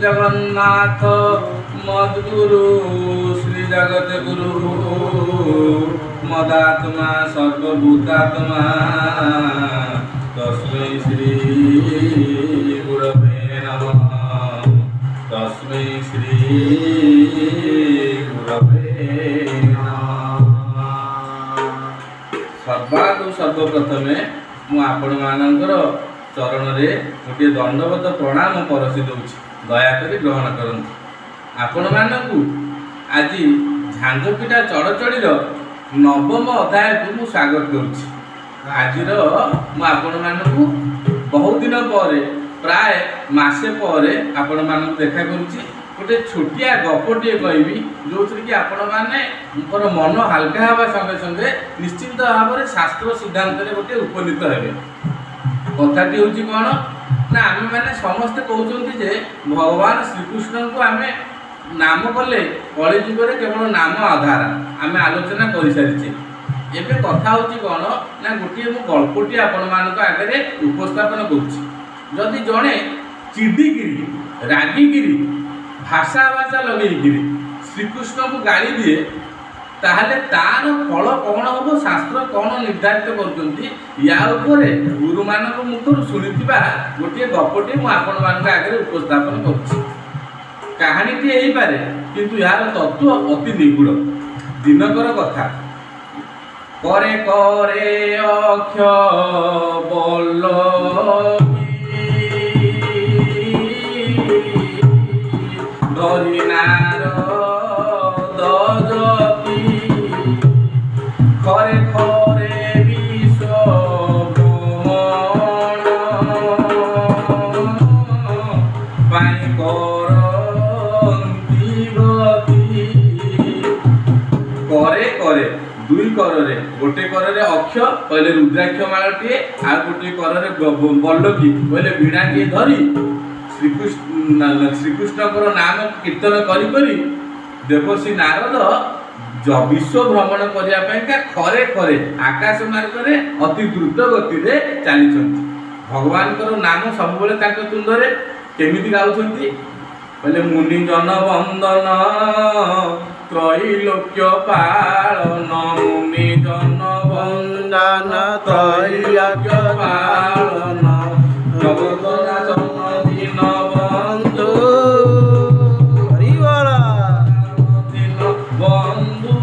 जगन्नाथ मद्गुरु श्री जगत गुरु मदात्मा सर्वभूतात्मा तस्मै श्री गुरवे नमः तस्मै श्री गुरवे नमः। सर्वप्रथमे मुझे चरण रे गोटे दंडवत प्रणाम परसी दूची दयाकोरी ग्रहण करନ୍ତୁ। आपण मानकु आज झांगपिठा चढ़चढ़ीर नवम अध्याय को मु स्वागत करुच्ची। आज आपण मानकु बहुत दिन पर प्राय मासे पर आपण मानक देखा करुच्ची। गोटे छोटिया गपटे कहबी जो कि आपण माने मन हल्का हवा संगे संगे निश्चित भाव में शास्त्र सिद्धांत गोटे उपनीत हेबे। कथाटी हूँ कौन ना आम मैंने समस्ते कहते जे भगवान श्रीकृष्ण को आम नाम कले कलिजुगे केवल नाम आधार आम आलोचना कर सारी। एवं कथा हूँ कौन ना गोटे मु गल्पटी आपण मान आगे उपस्थापन करुँच। जड़े चिड़िकी रागिकी भाषा भाषा लगे श्रीकृष्ण को गाड़ी दिए ताहले तार फल कौन हम शास्त्र कौन निर्धारित कर गुरु मान मुखर शुणी गोटे गपटे मुझे आगे उपस्थापन कर कहानीटी यही पारे किंतु यार तत्व अति निगूढ़। दिनकर कथा करे करे अक्ष धरिनार खरे खरे विश्व करे करे दुई करे गोटे करे अक्ष कहले रुद्राक्ष मालटे आ गोटे करे बल्लकी कहले वीणाटी धरी श्रीकृष्ण नाम कीर्तन करी करी देवसी नारद विश्व भ्रमण करने खरे खरे आकाश मार्ग में अति द्रुत गति में चली। भगवान नाम सब तुंडे केमी गाँव बोले मुनि जन वंदन त्रैलोक्य पालन मुनि जन वंदन त्रैलोक्य पालन जगन्नाथ दीन बंधु बंधु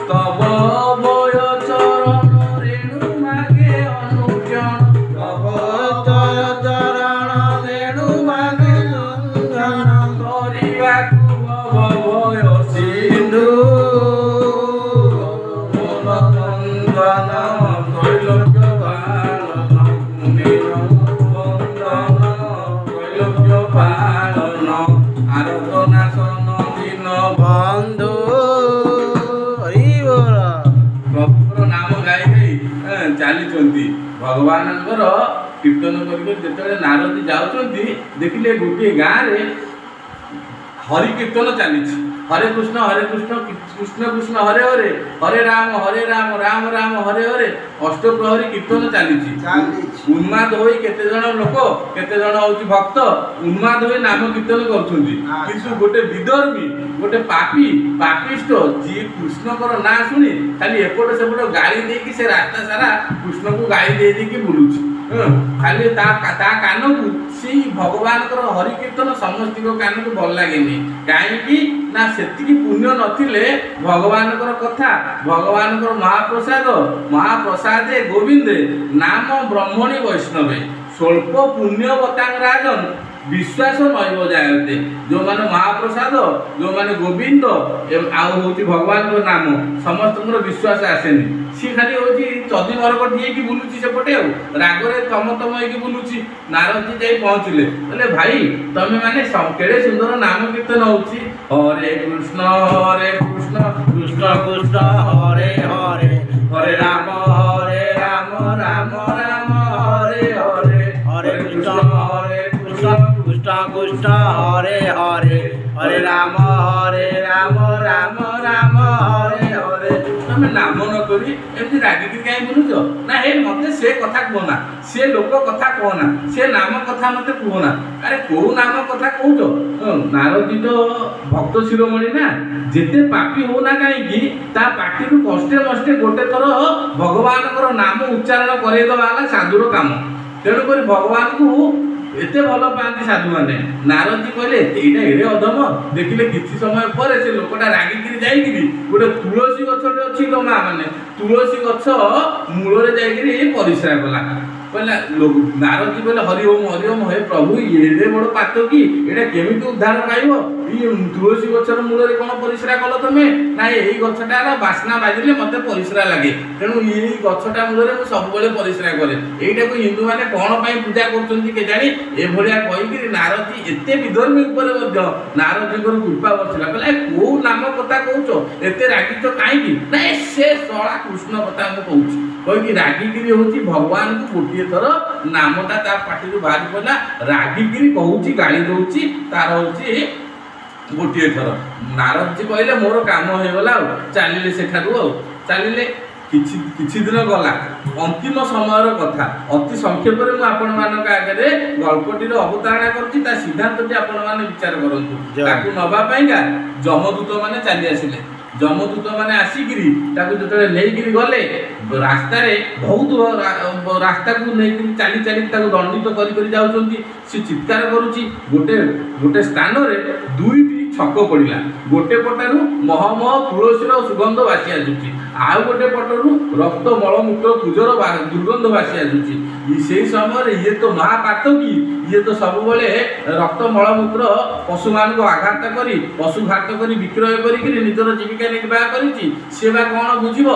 तब भय चरण रेणु मागे अनुक्षण तब चरण रेणु मागे भय सिंधु त्रैलोक्य पालन मुनि वंदन त्रैलोक्य पालन आराधना दीन बंधु प्रभुर नाम गाई गाई चली भगवान कीर्तन करते नारदी जाऊँगी देखिले गोटे गाँव में हरि कीर्तन चली हरे कृष्ण कृष्ण कृष्ण हरे हरे हरे राम राम राम हरे हरे अष्टप्रहरी कीर्तन चली उन्माद हो केते जन लोक केते जन होची भक्त उन्माद हो नाम कीर्तन करछुंती किंतु गोटे विधर्मी गोटे पापी पापिष्ट जी कृष्ण ना शुणी खाली एपट सेपट गाड़ी देकी से रास्ता सारा कृष्ण को गाड़ी दे देकी बुलुची खाली ता कान को सी भगवान हरि कीर्तन समस्त कान को भल लगे कहीं ना सेतिकी पुण्य नथिले भगवान कथा भगवान महाप्रसाद महाप्रसादे गोविंदे नाम ब्रह्मणी वैष्णवे स्वल्प पुण्य बतांग राजन विश्वास नैव जायते जो माने महाप्रसाद जो माने गोविंद आउ भगवान नाम समस्त विश्वास आसेनी सी खाली हूँ चदी मरकट ही बुलूची सेपटे रागरे तम तम हो बुलूची नारद जी जाई पहुँचले बोले भाई तमें माने केड़े सुंदर नाम कीर्तन होची हरे कृष्ण कृष्ण कृष्ण हरे हरे हरे राम राम राम हरे हरे हरे कृष्ण कृष्ण कृष्ण हरे हरे हरे राम राम राम हरे हरे ତମେ ନାମ ନ କରି ଏମିତି ରାଗିକି କାହିଁ ବୁଲୁଛ? ନା ଏ ମତେ ସେ କଥା କୁହନା, ସେ ଲୋକ କଥା କୁହନା, ସେ ନାମ କଥା ମତେ କୁହନା। ଆରେ କୋଉ ନାମ କଥା କହୁଛ? ନାରଦୀ ତ ଭକ୍ତ ଶିରୋମଣି ନା, ଯେତେ ପାପୀ ହଉନା କାହିଁକି ତା ପାଟିରୁ କଷ୍ଟେ ମଷ୍ଟେ ଗୋଟେ ଥର ଭଗବାନଙ୍କର ନାମ ଉଚ୍ଚାରଣ କରେଇଦବା ହେଲା ସାଧୁର କାମ। ତେଣୁକରି ଭଗବାନଙ୍କୁ ଏତେ ଭଲ ପାଆନ୍ତି ସାଧୁମାନେ। ନାରଦୀ କହିଲେ ଏଇଟା ଏଡ଼େ ଅଧମ। ଦେଖିଲେ କିଛି ସମୟ ପରେ ସେ ଲୋକଟା ରାଗିକିରି ଯାଇକିରି ଗୋଟେ ତୁଳସୀ ଗଛଟେ ଅଛି ଲୋ ମା ମାନେ, ତୁଳସୀ ଗଛ ମୂଳରେ ଯାଇକିରି ପରିସ୍ରା କଲା। କହିଲା ନାରଦୀ କହିଲେ ହରି ଓମ ହେ ପ୍ରଭୁ, ଏଡ଼େ ବଡ଼ ପାତ କି ଏଇଟା କେମିତି ଉଦ୍ଧାର ପାଇବ? ଏଇ ତୁଳସୀ ଗଛର ମୂଳରେ କ'ଣ ପରିସ୍ରା କଲ ତମେ? ନା ଏଇ ଗଛଟାର ବାସ୍ନା ବାଜିଲେ ମତେ ପରିସ୍ରା ଲାଗେ, ତେଣୁ ଏଇ ଗଛଟା ମୂଳରେ ମୁଁ ସବୁବେଳେ ପରିସ୍ରା କରେ। ଏଇଟାକୁ ହିନ୍ଦୁମାନେ କ'ଣ ପାଇଁ ପୂଜା କରୁଛନ୍ତି କେଜାଣି? ଏଭଳିଆ କହିକିରି ନାରଦୀ ଏତେ ବିଧର୍ମୀ ଉପରେ ମଧ୍ୟ ନାରଦୀଙ୍କର କୃପା ବର୍ଷିଲା। କହିଲା କୋଉ ନାମ କଥା କହୁଛ? ଏତେ ରାଗିଛ କାହିଁକି? ନା ସେ ଶଳା କୃଷ୍ଣ କଥା ମୁଁ କହୁଛି କହିକି ରାଗିକିରି ହଉଛି ଭଗବାନଙ୍କୁ ଗୋଟିଏ ଥର ନାମଟା ତା ପାଟିରୁ ବାହାରି ପଡ଼ିଲା। ରାଗିକିରି କହୁଛି, ଗାଳି ଦଉଛି, ତାର ହଉଛି ଗୋଟିଏ ଥର। ନାରଦଜୀ କହିଲେ ମୋର କାମ ହେଇଗଲା ଆଉ, ଚାଲିଲେ ସେଠାରୁ ଆଉ ଚାଲିଲେ। କିଛି ଦିନ ଗଲା, ଅନ୍ତିମ ସମୟର କଥା ଅତି ସଂକ୍ଷେପରେ ମୁଁ ଆପଣମାନଙ୍କ ଆଗରେ ଗଳ୍ପଟିର ଅବତାରଣା କରୁଛି, ତା ସିଦ୍ଧାନ୍ତଟି ଆପଣମାନେ ବିଚାର କରନ୍ତୁ। ତାକୁ ନେବା ପାଇଁକା ଯମଦୂତ ମାନେ ଚାଲି ଆସିଲେ। ଯମଦୂତ ମାନେ ଆସିକିରି ତାକୁ ଯେତେବେଳେ ନେଇକିରି ଗଲେ, ରାସ୍ତାରେ ବହୁତ ରାସ୍ତାକୁ ନେଇକିରି ଚାଲି ଚାଲି ତାକୁ ଦଣ୍ଡିତ କରି ଯାଉଛନ୍ତି। ସେ ଚିତ୍କାର କରୁଛି। ଗୋଟେ ସ୍ଥାନରେ ଦୁଇଟି ଛକ ପଡ଼ିଲା। ଗୋଟେ ପଟରୁ ମହମହ ତୁଳସୀର ସୁଗନ୍ଧ ଭାସି ଆସୁଛି, ଆଉ ଗୋଟେ ପଟରୁ ରକ୍ତ ମଳମୂତ୍ର ପୂଜର ଦୁର୍ଗନ୍ଧ ଭାସି ଆସୁଛି। ସେଇ ସମୟରେ ଇଏ ତ ମହାପାତ କି, ଇଏ ତ ସବୁବେଳେ ରକ୍ତ ମଳମୂତ୍ର ପଶୁମାନଙ୍କୁ ଆଘାତ କରି ପଶୁଘାତ କରି ବିକ୍ରୟ କରିକିରି ନିଜର ଜୀବିକା ନିର୍ବାହ କରିଛି। ସେ ବା କ'ଣ ବୁଝିବ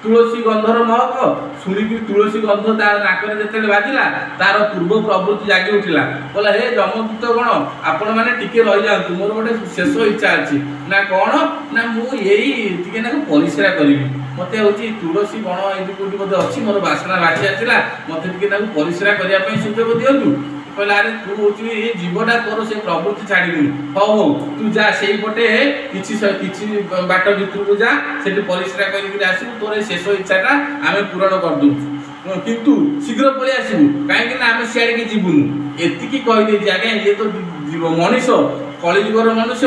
ତୁଳସୀ ଗନ୍ଧର ମହକ? ଶୁଣିକି ତୁଳସୀ ଗନ୍ଧ ତା ନାକରେ ଯେତେବେଳେ ବାଜିଲା, ତାର ପୂର୍ବ ପ୍ରବୃତ୍ତି ଜାଗି ଉଠିଲା। କହିଲା ହେ ଯମଦୂତ ଗଣ, ଆପଣମାନେ ଟିକେ ରହିଯାଆନ୍ତୁ, ମୋର ଗୋଟେ ଶେଷ ଇଚ୍ଛା ଅଛି। ନା କ'ଣ? ନା ମୁଁ ଏଇ ଟିକେ ନାକୁ ପରିସ୍ରା କରିବି। ମତେ ହଉଛି ତୁଳସୀ ବଣ ଏଇଠି କୋଉଠି ବୋଧେ ଅଛି, ମୋର ବାସ୍ନା ଭାସି ଆସିଲା, ମତେ ଟିକେ ନାକୁ ପରିସ୍ରା କରିବା ପାଇଁ ସୁଯୋଗ ଦିଅନ୍ତୁ। କହିଲା ଆରେ ତୁ ହଉଛି ଏ ଜୀବଟା, ତୋର ସେ ପ୍ରବୃତ୍ତି ଛାଡ଼ିବୁନି। ହଉ ତୁ ଯା, ସେଇପଟେ କିଛି ବାଟ ଭିତରକୁ ଯା, ସେଠି ପରିସ୍ରା କରିକି ଆସିବୁ, ତୋର ଏ ଶେଷ ଇଚ୍ଛାଟା ଆମେ ପୂରଣ କରିଦଉଛୁ, କିନ୍ତୁ ଶୀଘ୍ର ପଳେଇ ଆସିବୁ, କାହିଁକି ନା ଆମେ ସିଆଡ଼ିକି ଯିବୁନୁ। ଏତିକି କହିଦେଇଛି। ଆଜ୍ଞା ଇଏ ତ ମଣିଷ, କଳିଯୁଗର ମନୁଷ୍ୟ,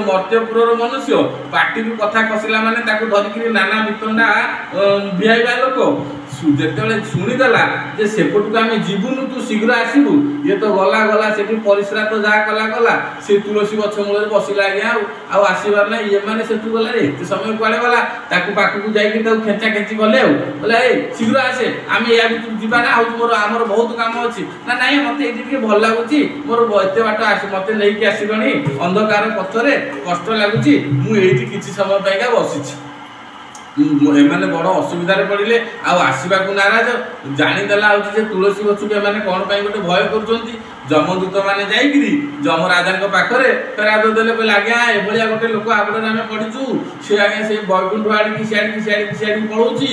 ମର୍ତ୍ତ୍ୟପୁରର ମନୁଷ୍ୟ। ପାଟିରୁ କଥା ଖସିଲା ମାନେ ତାକୁ ଧରିକିରି ନାନା ବିତଣ୍ଡା ଭିଆଇବା ଲୋକ। ଯେତେବେଳେ ଶୁଣିଦେଲା ଯେ ସେପଟକୁ ଆମେ ଯିବୁନୁ, ତୁ ଶୀଘ୍ର ଆସିବୁ, ଇଏ ତ ଗଲା ସେଠି ପରିସ୍ରା ତ ଯାହା କଲା ସେ ତୁଳସୀ ଗଛ ମୂଳରେ ବସିଲା। ଆଜ୍ଞା ଆଉ ଆସିବାର ନାହିଁ। ଏମାନେ ସେଠୁ ଗଲା, ଏତେ ସମୟ କୁଆଡ଼େ ଗଲା? ତାକୁ ପାଖକୁ ଯାଇକି ତାକୁ ଖେଞ୍ଚା ଖେଞ୍ଚି ଗଲେ ଆଉ କହିଲା ଏ ଶୀଘ୍ର ଆସେ, ଆମେ ୟା ଭିତରୁ ଯିବା ନା, ହଉଛି ଆମର ବହୁତ କାମ ଅଛି। ନା ନାଇଁ ମତେ ଏଇଠି ଟିକେ ଭଲ ଲାଗୁଛି, ମୋର ଏତେ ବାଟ ମତେ ନେଇକି ଆସିଲଣି ଅନ୍ଧକାର ପଥରେ, କଷ୍ଟ ଲାଗୁଛି, ମୁଁ ଏଇଠି କିଛି ସମୟ ପାଇଁକା ବସିଛି। ଏମାନେ ବଡ଼ ଅସୁବିଧାରେ ପଡ଼ିଲେ, ଆଉ ଆସିବାକୁ ନାରାଜ। ଜାଣିଦେଲା ହଉଛି ଯେ ତୁଳସୀ ଗଛକୁ ଏମାନେ କ'ଣ ପାଇଁ ଗୋଟେ ଭୟ କରୁଛନ୍ତି। ଯମଦୂତ ମାନେ ଯାଇକିରି ଯମରାଜାଙ୍କ ପାଖରେ ଫେରାଦ ଦେଲେ। କହିଲେ ଆଜ୍ଞା ଏଭଳିଆ ଗୋଟେ ଲୋକ ଆଗରେ ଆମେ ପଢ଼ିଛୁ, ସେ ଆଜ୍ଞା ସେଇ ବୈକୁଣ୍ଠ ଆଡ଼ିକି ସିଆଡ଼ିକି ପଳଉଛି,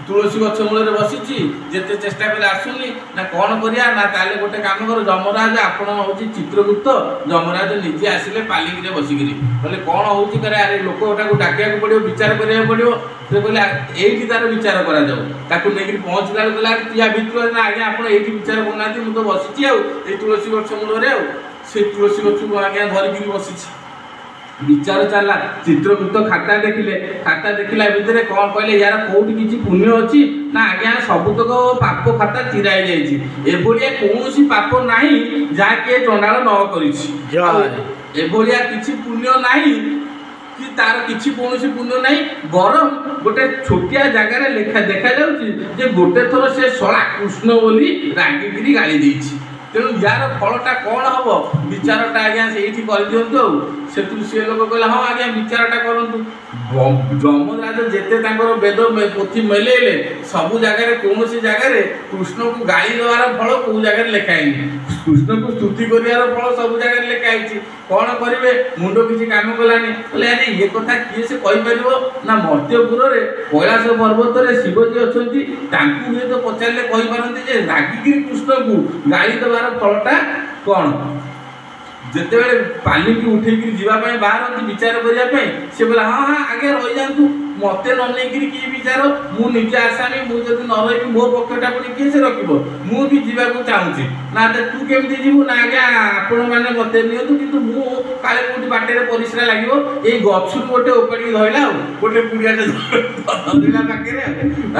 ତୁଳସୀ ଗଛ ମୂଳରେ ବସିଛି, ଯେତେ ଚେଷ୍ଟା କଲେ ଆସୁନି। ନା କ'ଣ କରିବା? ନା ତାହେଲେ ଗୋଟେ କାମ କର, ଯମରାଜ ଆପଣ ହଉଛି ଚିତ୍ରଗୁପ୍ତ, ଯମରାଜ ନିଜେ ଆସିଲେ ପାଲିଙ୍କିରେ ବସିକିରି। କହିଲେ କ'ଣ ହଉଛି? କହିଲେ ଆରେ ଲୋକଟାକୁ ଡାକିବାକୁ ପଡ଼ିବ, ବିଚାର କରିବାକୁ ପଡ଼ିବ। ସେ କହିଲେ ଏଇଠି ତାର ବିଚାର କରାଯାଉ। ତାକୁ ନେଇକିରି ପହଞ୍ଚିଲା ବେଳକୁ କହିଲା ୟା ଭିତରେ, ନା ଆଜ୍ଞା ଆପଣ ଏଇଠି ବିଚାର କରୁନାହାନ୍ତି, ମୁଁ ତ ବସିଛି ଆଉ ଏଇ ତୁଳସୀ ଗଛ ମୂଳରେ, ଆଉ ସେ ତୁଳସୀ ଗଛକୁ ଆଜ୍ଞା ଧରିକିରି ବସିଛି। ବିଚାର ଚାଲିଲା। ଚିତ୍ରଗୁପ୍ତ ଖାତା ଦେଖିଲେ, ଖାତା ଦେଖିଲା ଭିତରେ କ'ଣ କହିଲେ, ୟାର କୋଉଠି କିଛି ପୁଣ୍ୟ ଅଛି? ନା ଆଜ୍ଞା ସବୁତକ ପାପ ଖାତା ଚିରା ହେଇଯାଇଛି, ଏଭଳିଆ କୌଣସି ପାପ ନାହିଁ ଯାହା କିଏ ଚଣ୍ଡାଳ ନ କରିଛି। ଏଭଳିଆ କିଛି ପୁଣ୍ୟ ନାହିଁ କି ତାର କିଛି କୌଣସି ପୁଣ୍ୟ ନାହିଁ, ବରଂ ଗୋଟେ ଛୋଟିଆ ଜାଗାରେ ଦେଖାଯାଉଛି ଯେ ଗୋଟେ ଥର ସେ ଶଳା କୃଷ୍ଣ ବୋଲି ରାଗିକିରି ଗାଳି ଦେଇଛି। ତେଣୁ ୟାର ଫଳଟା କ'ଣ ହବ? ବିଚାରଟା ଆଜ୍ଞା ସେଇଠି କରିଦିଅନ୍ତୁ। ଆଉ ସେଥିରୁ ସେ ଲୋକ କହିଲା ହଁ ଆଜ୍ଞା ବିଚାରଟା କରନ୍ତୁ। ଯମରାଜ ଯେତେ ତାଙ୍କର ବେଦ ପୋଥି ମେଲେଇଲେ, ସବୁ ଜାଗାରେ କୌଣସି ଜାଗାରେ କୃଷ୍ଣକୁ ଗାଳି ଦେବାର ଫଳ କେଉଁ ଜାଗାରେ ଲେଖା ହେଇନି, କୃଷ୍ଣକୁ ସ୍ତୁତି କରିବାର ଫଳ ସବୁ ଜାଗାରେ ଲେଖା ହେଇଛି। କ'ଣ କରିବେ? ମୁଣ୍ଡ କିଛି କାମ କଲାନି। କହିଲେ ଆରେ ଇଏ କଥା କିଏ ସେ କହିପାରିବ? ନା ମର୍ତ୍ତ୍ୟପୁରରେ କୈଳାସ ପର୍ବତରେ ଶିବଜୀ ଅଛନ୍ତି, ତାଙ୍କୁ ହୁଏତ ପଚାରିଲେ କହିପାରନ୍ତି ଯେ ରାଗିକିରି କୃଷ୍ଣକୁ ଗାଳି ଦେବାର ଫଳଟା କ'ଣ। ଯେତେବେଳେ ପାଲିକି ଉଠେଇକିରି ଯିବା ପାଇଁ ବାହାରନ୍ତି ବିଚାର କରିବା ପାଇଁ, ସେ କହିଲା ହଁ ଆଜ୍ଞା ରହିଯାଆନ୍ତୁ, मते न नेइकिरी की विचार मु निजे आसामी मु जदि न रही मो पक्षटा पुणी किए से रखिबो मु भी जीवाकू चाहूची ना तू केमती जीवु ना आज्ञा आपण माने मते नियंतु किंतु मु काले कोठी बाटेरे परिश्रा लागिवो ए गछुर गोटे ओपड़ी धइला गोटे कुड़ियाटे धरिला पाकेरे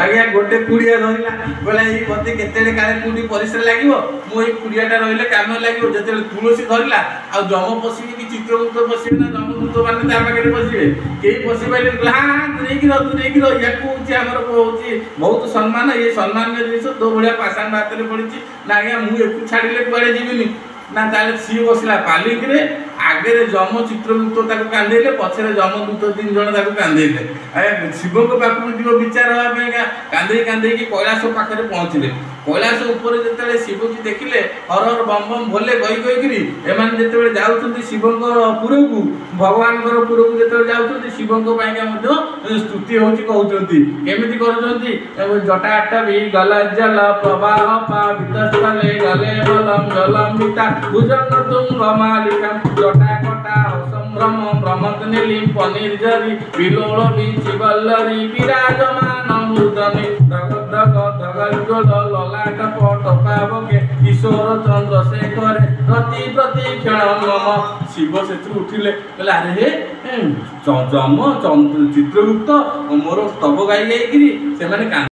आज्ञा गोटे कुड़िया धरिला बोला ए मते केतेडे काले कोठी परिश्रा लागिवो मु ए कुड़ियाटा रहिले काम लागिवो जेतेले तुलसी धरिला आ जम पसिबे कि चित्रगुप्त पसिबे ना जमदूत माने तार पाकेरे पसिबे केही पसि पाइले हां दूरेकी रह याकू होची हमर होची बहुत सम्मान ये सम्मान जिनिस तो भलिया पाषाण बातरे पड़िची ना आज्ञा मु एकु छाड़िले कुआडे जीविनी ना ताले सी बसला पालिक रे आगे जम चित्रगुप्त ताको कांदेले पछरे जमदूत 3 जण ताको कांदेले आ शिव को पाखु जीव विचार होबेगा कांदे कांदे की कैलाश पाखरे पहुंचले कैलाश ऊपर जेतेले शिव की देखिले हर हर बम बम भोले गई गई एमान जेतेले जाउछन्ती शिवंकर पुरकु भगवानकर पुरकु जेतेले जाउछन्ती शिवंक पाइका मध्ये स्तुति होची कहउछन्ती केमिति करछन्ती जटा आटा भी गला जल प्रवाह पावितस्थले गले बलम जलम मिता भुजंग तुंग मालिकम जटा कटा संभ्रम भ्रमत नीलिम पनीर जरी बिलोल बीची बल्लरी विराजमान मूर्धनि दग दग दगल ललाट पटपावके किशोर चंद्रशेखर प्रति प्रति क्षण मम शिव सेतु उठिले कहले अरे हे जम चित्रगुप्त मोर स्तव गाई गाई से